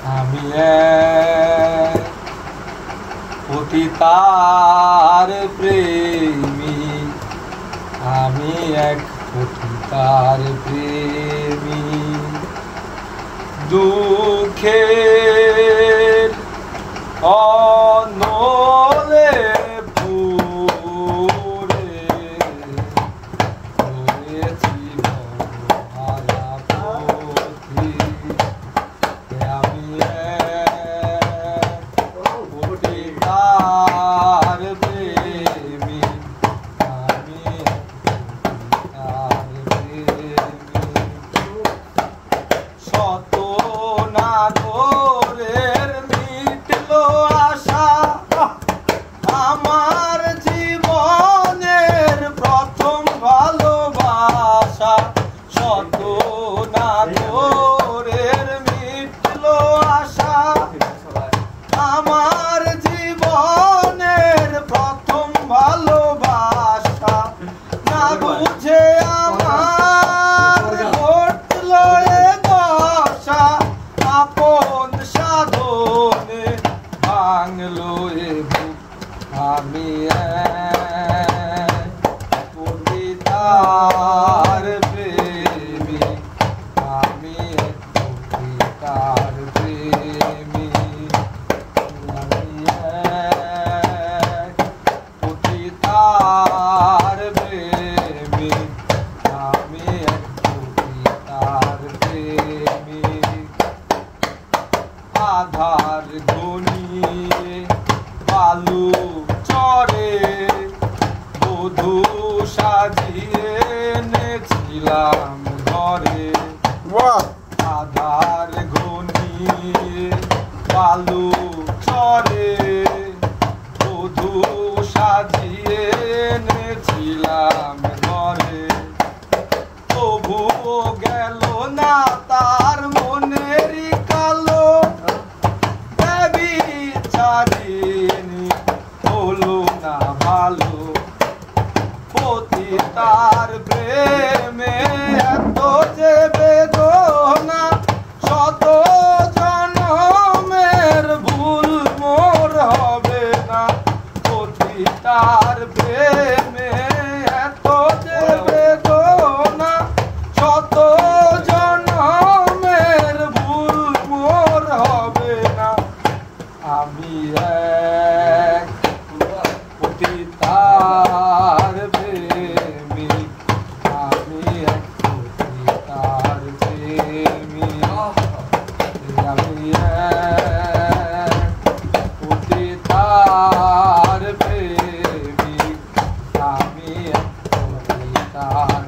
আমি এক পতিতার প্রেমী, আমি এক পতিতার প্রেমী। দুঃখের অনলে পুরে হয়েছি মহারা পথি। আমি এক পতিতার প্রেমী, আমি এক পতিতার প্রেমী। শত নাগরের মিটলো আশা, আমার জীবনের প্রথম ভালোবাসা। শত নাগরের মিটলো আশা, আমার জীবনের প্রথম ভালোবাসা। না বুঝে আমার ঘটলো এ দশা, আপন সাধনে ভাঙলো এ বুক। আমি এক পতিতার প্রেমী, আমি এক পতিতার প্রেমী। আমি এক পতিতার প্রেমী, আমি এক পতিতার প্রেমী। আধার ঘনিয়ে বালু চরে বধূ সাজিয়ে এনেছিলাম ঘরে। আধার ঘনিয়ে বালু চরে বধূ সাজিয়ে এনেছিলাম ঘরে। তবুও গেল না তার মনেরই কালো, চারিনি হলো না ভালো। পতিতার প্রেমে এত যে বেদনা, শত জনমের ভুল মোর হবে না। পতিতার প্রেমে এত যে বেদনা, শত জনমের ভুল মোর হবে না। আমি এক পতিতার প্রেমী, আমি এক পতিতার প্রেমী। আমি এক পতিতার প্রেমী, আমি এক পতিতার